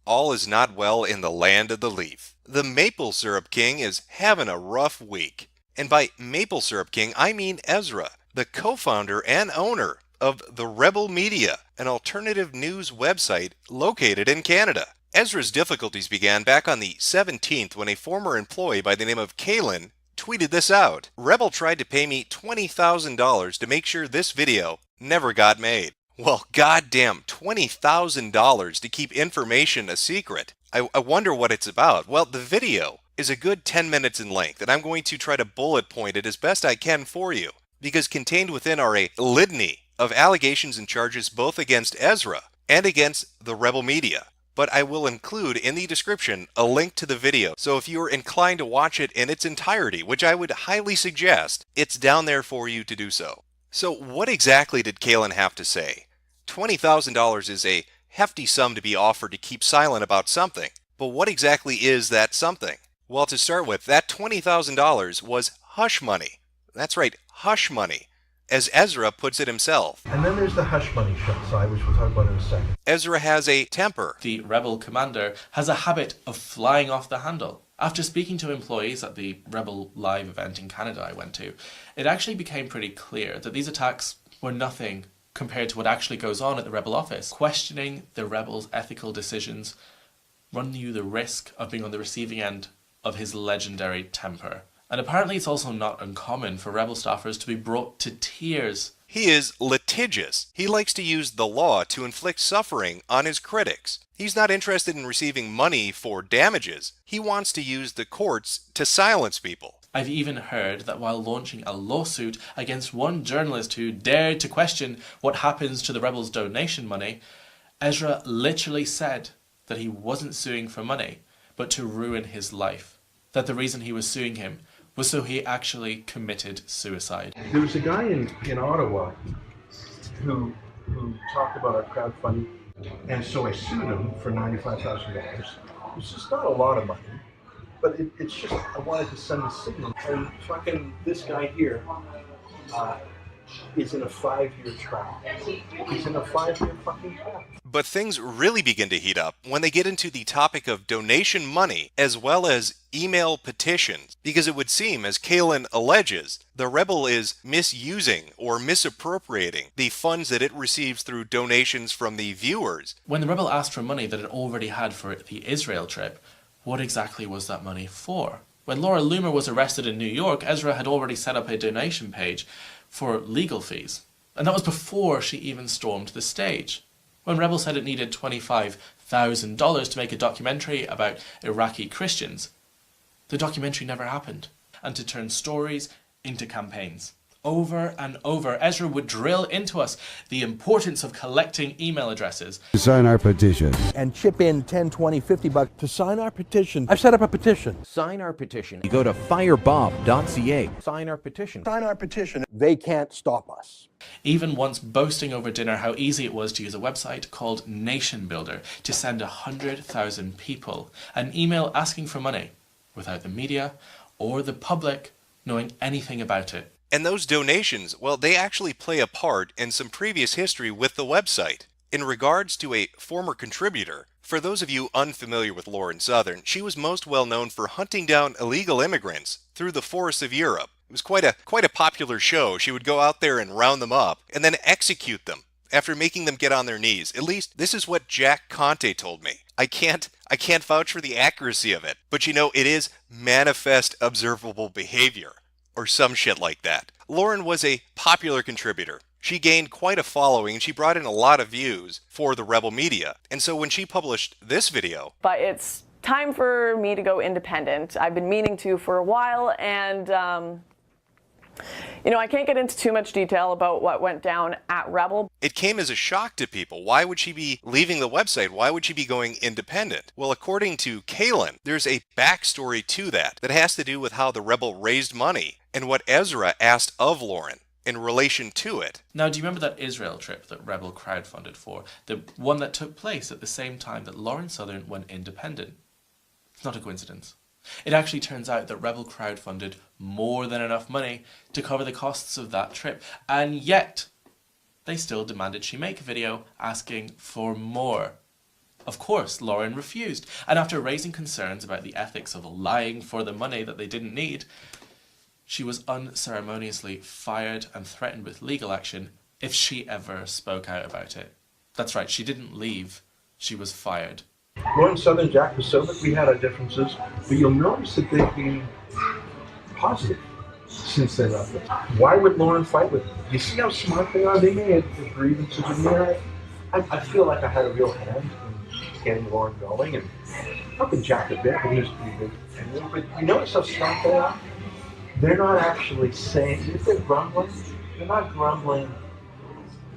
all is not well in the land of the leaf. The Maple Syrup King is having a rough week. And by Maple Syrup King, I mean Ezra, the co-founder and owner of the Rebel Media, an alternative news website located in Canada. Ezra's difficulties began back on the 17th when a former employee by the name of Kalen tweeted this out. Rebel tried to pay me $20,000 to make sure this video never got made. Well, goddamn, $20,000 to keep information a secret. I wonder what it's about. Well, the video is a good 10 minutes in length, and I'm going to try to bullet point it as best I can for you, because contained within are a litany of allegations and charges both against Ezra and against the Rebel Media. But I will include in the description a link to the video, so if you are inclined to watch it in its entirety, which I would highly suggest, it's down there for you to do so. So what exactly did Kalen have to say? $20,000 is a hefty sum to be offered to keep silent about something. But what exactly is that something? Well, to start with, that $20,000 was hush money. That's right, hush money, as Ezra puts it himself. And then there's the hush money side, which we'll talk about in a second. Ezra has a temper. The Rebel commander has a habit of flying off the handle. After speaking to employees at the Rebel Live event in Canada I went to, it actually became pretty clear that these attacks were nothing compared to what actually goes on at the Rebel office. Questioning the Rebel's ethical decisions run you the risk of being on the receiving end of his legendary temper. And apparently it's also not uncommon for Rebel staffers to be brought to tears. He is litigious. He likes to use the law to inflict suffering on his critics. He's not interested in receiving money for damages. He wants to use the courts to silence people. I've even heard that while launching a lawsuit against one journalist who dared to question what happens to the Rebels' donation money, Ezra literally said that he wasn't suing for money, but to ruin his life. That the reason he was suing him was so he actually committed suicide. There was a guy in Ottawa who talked about our crowdfunding, and so I sued him for $95,000, which is not a lot of money, but it's just, I wanted to send a signal. And fucking this guy here is in a 5-year trap. He's in a 5-year fucking trap. But things really begin to heat up when they get into the topic of donation money as well as email petitions, because it would seem, as Kalen alleges, the Rebel is misusing or misappropriating the funds that it receives through donations from the viewers. When the Rebel asked for money that it already had for the Israel trip, what exactly was that money for? When Laura Loomer was arrested in New York, Ezra had already set up a donation page for legal fees. And that was before she even stormed the stage. When Rebel said it needed $25,000 to make a documentary about Iraqi Christians, the documentary never happened. And to turn stories into campaigns. Over and over, Ezra would drill into us the importance of collecting email addresses. To sign our petition. And chip in 10, 20, 50 bucks to sign our petition. I've set up a petition. Sign our petition. You go to firebob.ca. Sign our petition. Sign our petition. They can't stop us. Even once boasting over dinner how easy it was to use a website called Nation Builder to send 100,000 people an email asking for money without the media or the public knowing anything about it. And those donations, well, they actually play a part in some previous history with the website. In regards to a former contributor, for those of you unfamiliar with Lauren Southern, she was most well known for hunting down illegal immigrants through the forests of Europe. It was quite a popular show. She would go out there and round them up and then execute them after making them get on their knees. At least this is what Jack Conte told me. I can't vouch for the accuracy of it, but you know, it is manifest observable behavior, or some shit like that. Lauren was a popular contributor. She gained quite a following and she brought in a lot of views for the Rebel Media. And so when she published this video... But it's time for me to go independent. I've been meaning to for a while, and you know, I can't get into too much detail about what went down at Rebel. It came as a shock to people. Why would she be leaving the website? Why would she be going independent? Well, according to Kalen, there's a backstory to that has to do with how the Rebel raised money and what Ezra asked of Lauren in relation to it. Now, do you remember that Israel trip that Rebel crowdfunded for? The one that took place at the same time that Lauren Southern went independent? It's not a coincidence. It actually turns out that Rebel crowdfunded more than enough money to cover the costs of that trip, and yet they still demanded she make a video asking for more. Of course, Lauren refused, and after raising concerns about the ethics of lying for the money that they didn't need, she was unceremoniously fired and threatened with legal action if she ever spoke out about it. That's right, she didn't leave, she was fired. Lauren Southern, Jack Posobiec, we had our differences, but you'll notice that they've been positive since they left us. Why would Lauren fight with them? You see how smart they are? They may have grievances in there. I feel like I had a real hand in getting Lauren going, and helping Jack a bit, but he was pretty big. But you notice how smart they are? They're not actually saying, if they're grumbling, they're not grumbling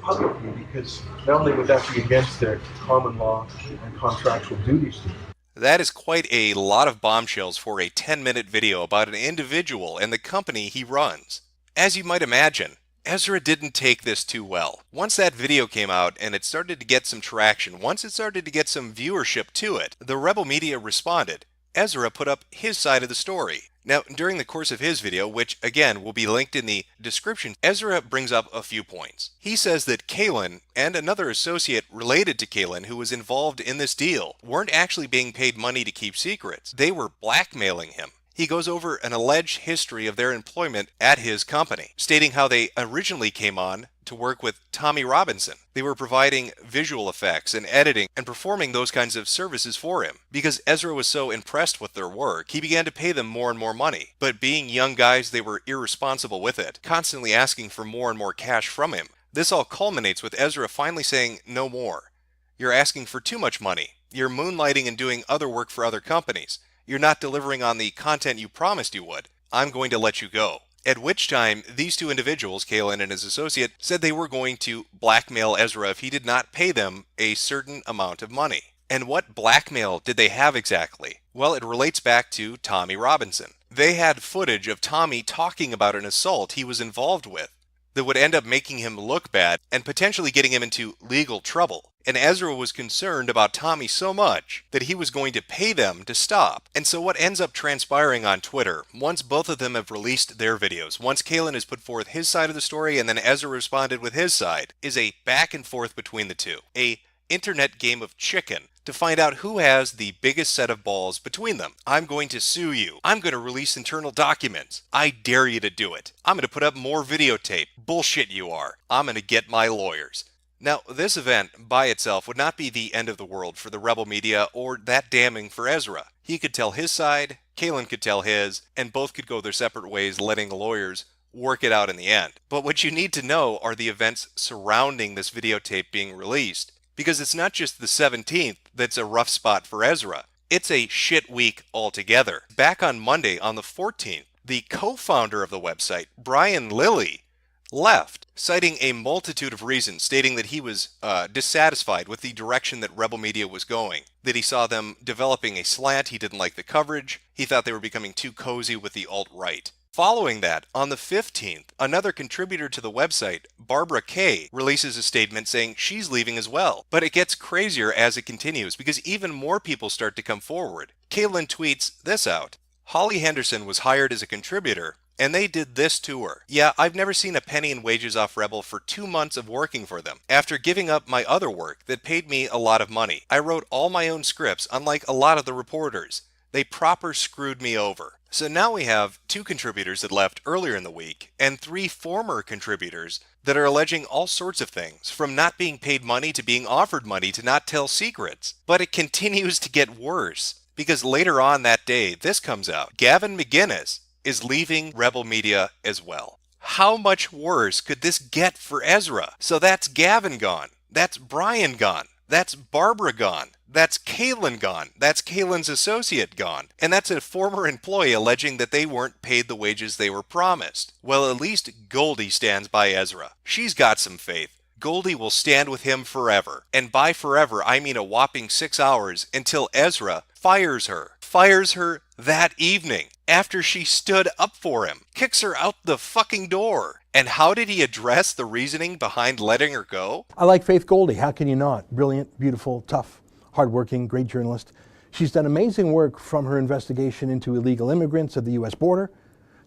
publicly, because not only would that be against their common law and contractual duties to them. That is quite a lot of bombshells for a 10-minute video about an individual and the company he runs. As you might imagine, Ezra didn't take this too well. Once that video came out and it started to get some traction, once it started to get some viewership to it, the Rebel Media responded. Ezra put up his side of the story. Now, during the course of his video, which again will be linked in the description, Ezra brings up a few points. He says that Kaylin and another associate related to Kaylin who was involved in this deal weren't actually being paid money to keep secrets. They were blackmailing him. He goes over an alleged history of their employment at his company, stating how they originally came on to work with Tommy Robinson. They were providing visual effects and editing and performing those kinds of services for him. Because Ezra was so impressed with their work, he began to pay them more and more money. But being young guys, they were irresponsible with it, constantly asking for more and more cash from him. This all culminates with Ezra finally saying, "No more. You're asking for too much money. You're moonlighting and doing other work for other companies. You're not delivering on the content you promised you would. I'm going to let you go." At which time, these two individuals, Kaylin and his associate, said they were going to blackmail Ezra if he did not pay them a certain amount of money. And what blackmail did they have exactly? Well, it relates back to Tommy Robinson. They had footage of Tommy talking about an assault he was involved with that would end up making him look bad and potentially getting him into legal trouble. And Ezra was concerned about Tommy so much that he was going to pay them to stop. And so what ends up transpiring on Twitter, once both of them have released their videos, once Kaylin has put forth his side of the story and then Ezra responded with his side, is a back and forth between the two. A internet game of chicken to find out who has the biggest set of balls between them. I'm going to sue you. I'm going to release internal documents. I dare you to do it. I'm going to put up more videotape. Bullshit you are. I'm going to get my lawyers. Now, this event by itself would not be the end of the world for the Rebel Media or that damning for Ezra. He could tell his side, Kaylin could tell his, and both could go their separate ways, letting the lawyers work it out in the end. But what you need to know are the events surrounding this videotape being released, because it's not just the 17th that's a rough spot for Ezra. It's a shit week altogether. Back on Monday, on the 14th, the co-founder of the website, Brian Lilly, left, citing a multitude of reasons, stating that he was dissatisfied with the direction that Rebel Media was going, that he saw them developing a slant, he didn't like the coverage, he thought they were becoming too cozy with the alt-right. Following that, on the 15th, another contributor to the website, Barbara Kay, releases a statement saying she's leaving as well. But it gets crazier as it continues, because even more people start to come forward. Kaylin tweets this out. Holly Henderson was hired as a contributor, and they did this to her. Yeah, I've never seen a penny in wages off Rebel for 2 months of working for them. After giving up my other work that paid me a lot of money, I wrote all my own scripts, unlike a lot of the reporters. They proper screwed me over. So now we have 2 contributors that left earlier in the week, and 3 former contributors that are alleging all sorts of things, from not being paid money to being offered money to not tell secrets. But it continues to get worse, because later on that day, this comes out. Gavin McInnes is leaving Rebel Media as well. How much worse could this get for Ezra? So that's Gavin gone. That's Brian gone. That's Barbara gone. That's Kaylin gone. That's Kaylin's associate gone. And that's a former employee alleging that they weren't paid the wages they were promised. Well, at least Goldie stands by Ezra. She's got some faith. Goldie will stand with him forever. And by forever, I mean a whopping 6 hours until Ezra fires her. Fires her that evening after she stood up for him. Kicks her out the fucking door. And how did he address the reasoning behind letting her go? I like Faith Goldie. How can you not? Brilliant, beautiful, tough, hardworking, great journalist. She's done amazing work from her investigation into illegal immigrants at the U.S. border,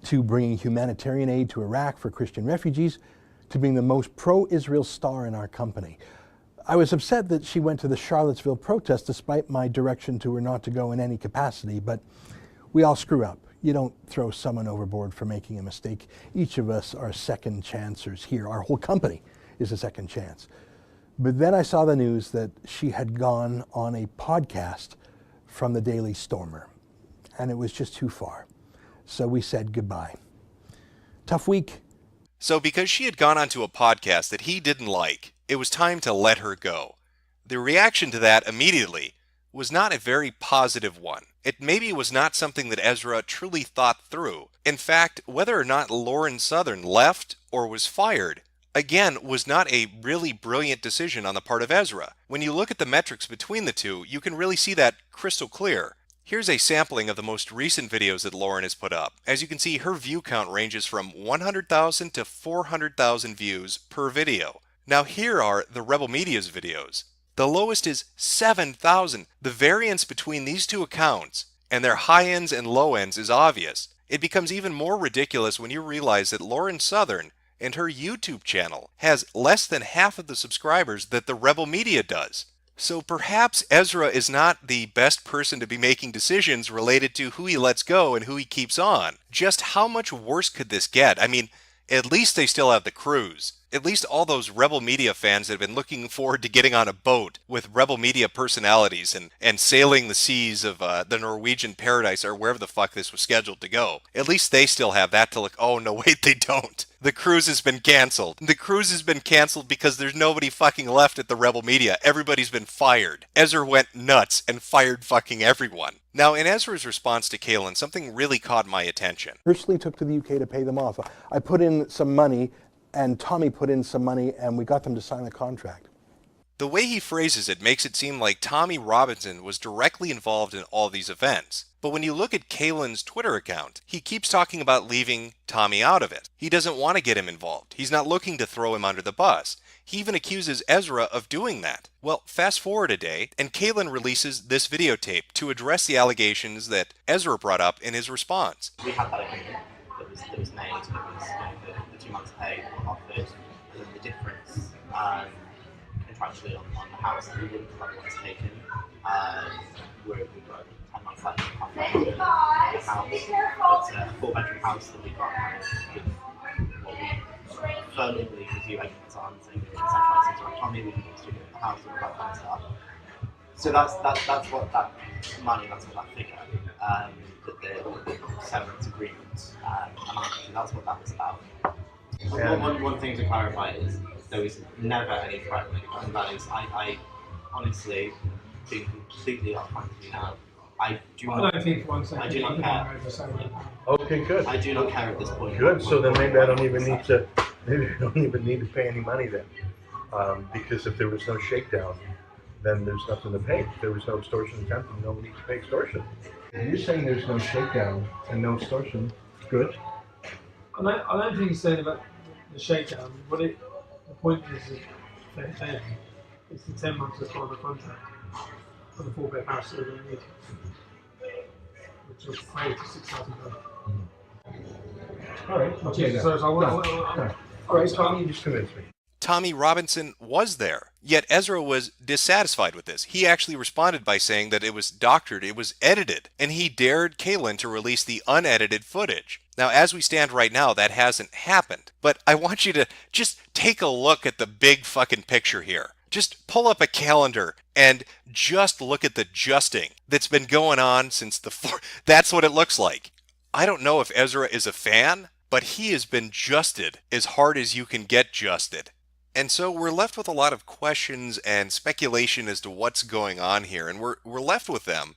to bringing humanitarian aid to Iraq for Christian refugees, to being the most pro-Israel star in our company. I was upset that she went to the Charlottesville protest despite my direction to her not to go in any capacity, but we all screw up. You don't throw someone overboard for making a mistake. Each of us are second chancers here. Our whole company is a second chance. But then I saw the news that she had gone on a podcast from the Daily Stormer, and it was just too far. So we said goodbye. Tough week. So because she had gone onto a podcast that he didn't like, it was time to let her go. The reaction to that immediately was not a very positive one. It maybe was not something that Ezra truly thought through. In fact, whether or not Lauren Southern left or was fired, again, was not a really brilliant decision on the part of Ezra. When you look at the metrics between the two, you can really see that crystal clear. Here's a sampling of the most recent videos that Lauren has put up. As you can see, her view count ranges from 100,000 to 400,000 views per video. Now here are the Rebel Media's videos. The lowest is 7,000. The variance between these two accounts and their high ends and low ends is obvious. It becomes even more ridiculous when you realize that Lauren Southern and her YouTube channel has less than half of the subscribers that the Rebel Media does. So perhaps Ezra is not the best person to be making decisions related to who he lets go and who he keeps on. Just how much worse could this get? I mean, at least they still have the cruise. At least all those Rebel Media fans that have been looking forward to getting on a boat with Rebel Media personalities and sailing the seas of the Norwegian paradise or wherever the fuck this was scheduled to go. At least they still have that to look. Oh, no, wait, they don't. The cruise has been canceled. The cruise has been canceled because there's nobody fucking left at the Rebel Media. Everybody's been fired. Ezra went nuts and fired fucking everyone. Now, in Ezra's response to Kaylin, something really caught my attention. Personally took to the UK to pay them off. I put in some money, and Tommy put in some money, and we got them to sign a contract. The way he phrases it makes it seem like Tommy Robinson was directly involved in all these events. But when you look at Kaylin's Twitter account, he keeps talking about leaving Tommy out of it. He doesn't want to get him involved. He's not looking to throw him under the bus. He even accuses Ezra of doing that. Well, fast forward a day, and Kaylin releases this videotape to address the allegations that Ezra brought up in his response. We had that agreement that was made, that was the 2 months pay offered, and then the difference contractually on the house that we wouldn't have otherwise taken. We've got 10 months left in the contract on the house. It's a 4-bedroom house that we got kind of with what we firmly believe is you agents on, saying that centralising to autonomy, we can do it in the house, all that kind of stuff. So that's what that money, that's what that figure, that the severance agreement amounted to, that's what that was about. One thing to clarify is there was never any threat when it comes to values. I honestly, being completely upfront with you now, I do not care. Okay, good. I do not care at this point. Good. So then maybe I don't even need to pay any money then, because if there was no shakedown, then there's nothing to pay. If there was no extortion attempt, then nobody needs to pay extortion. If you're saying there's no shakedown and no extortion, good. I don't think he's saying about the shakedown, but the point is that it's the 10 months of the contract for the 4-bed house that they need, which was paid to £6,000. All right. Okay. All right, Tommy, you just convinced me. Tommy Robinson was there, yet Ezra was dissatisfied with this. He actually responded by saying that it was doctored, it was edited, and he dared Kaylin to release the unedited footage. Now, as we stand right now, that hasn't happened, but I want you to just take a look at the big fucking picture here. Just pull up a calendar and just look at the justing that's been going on since that's what it looks like. I don't know if Ezra is a fan, but he has been justed as hard as you can get justed. And so we're left with a lot of questions and speculation as to what's going on here, and we're left with them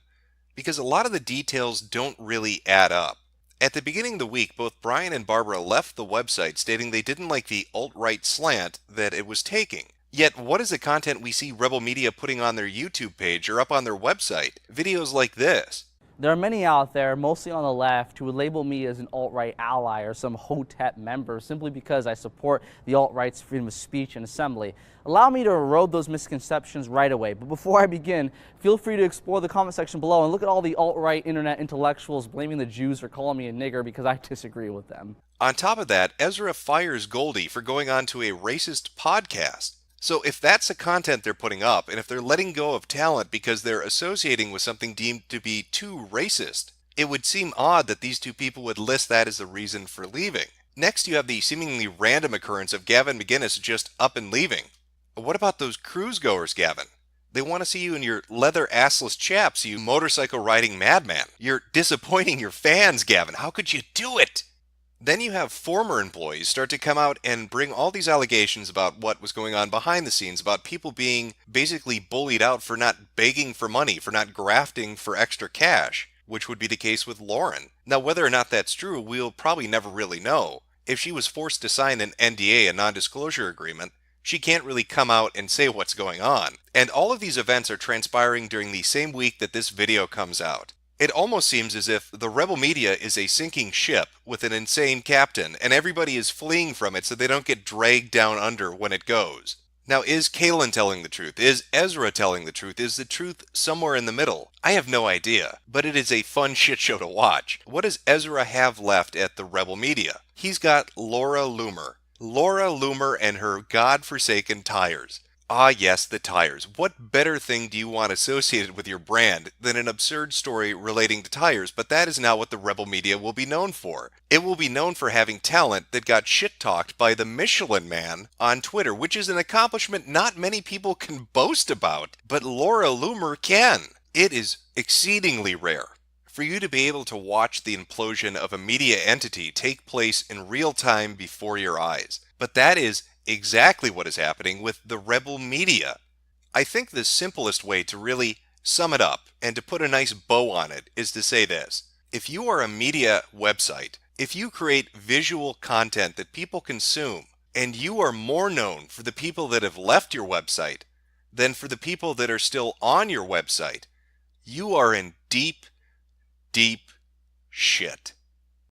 because a lot of the details don't really add up. At the beginning of the week, both Brian and Barbara left the website stating they didn't like the alt-right slant that it was taking. Yet, what is the content we see Rebel Media putting on their YouTube page or up on their website? Videos like this. There are many out there, mostly on the left, who would label me as an alt-right ally or some HOTEP member simply because I support the alt-right's freedom of speech and assembly. Allow me to erode those misconceptions right away. But before I begin, feel free to explore the comment section below and look at all the alt-right internet intellectuals blaming the Jews for calling me a nigger because I disagree with them. On top of that, Ezra fires Goldie for going on to a racist podcast. So if that's the content they're putting up, and if they're letting go of talent because they're associating with something deemed to be too racist, it would seem odd that these two people would list that as the reason for leaving. Next, you have the seemingly random occurrence of Gavin McInnes just up and leaving. What about those cruise goers, Gavin? They want to see you in your leather assless chaps, you motorcycle riding madman. You're disappointing your fans, Gavin. How could you do it? Then you have former employees start to come out and bring all these allegations about what was going on behind the scenes, about people being basically bullied out for not begging for money, for not grafting for extra cash, which would be the case with Lauren. Now, whether or not that's true, we'll probably never really know. If she was forced to sign an NDA, a non-disclosure agreement, she can't really come out and say what's going on. And all of these events are transpiring during the same week that this video comes out. It almost seems as if the rebel media is a sinking ship with an insane captain, and everybody is fleeing from it so they don't get dragged down under when it goes. Now, is Kaylin telling the truth? Is Ezra telling the truth? Is the truth somewhere in the middle? I have no idea, but it is a fun shit show to watch. What does Ezra have left at the rebel media? He's got Laura Loomer. Laura Loomer and her godforsaken tires. Ah yes, the tires. What better thing do you want associated with your brand than an absurd story relating to tires? But that is not what the rebel media will be known for. It will be known for having talent that got shit-talked by the Michelin Man on Twitter, which is an accomplishment not many people can boast about, but Laura Loomer can. It is exceedingly rare for you to be able to watch the implosion of a media entity take place in real time before your eyes. But that is exactly what is happening with the rebel media. I think the simplest way to really sum it up and to put a nice bow on it is to say this. If you are a media website, if you create visual content that people consume, and you are more known for the people that have left your website than for the people that are still on your website, you are in deep, deep shit.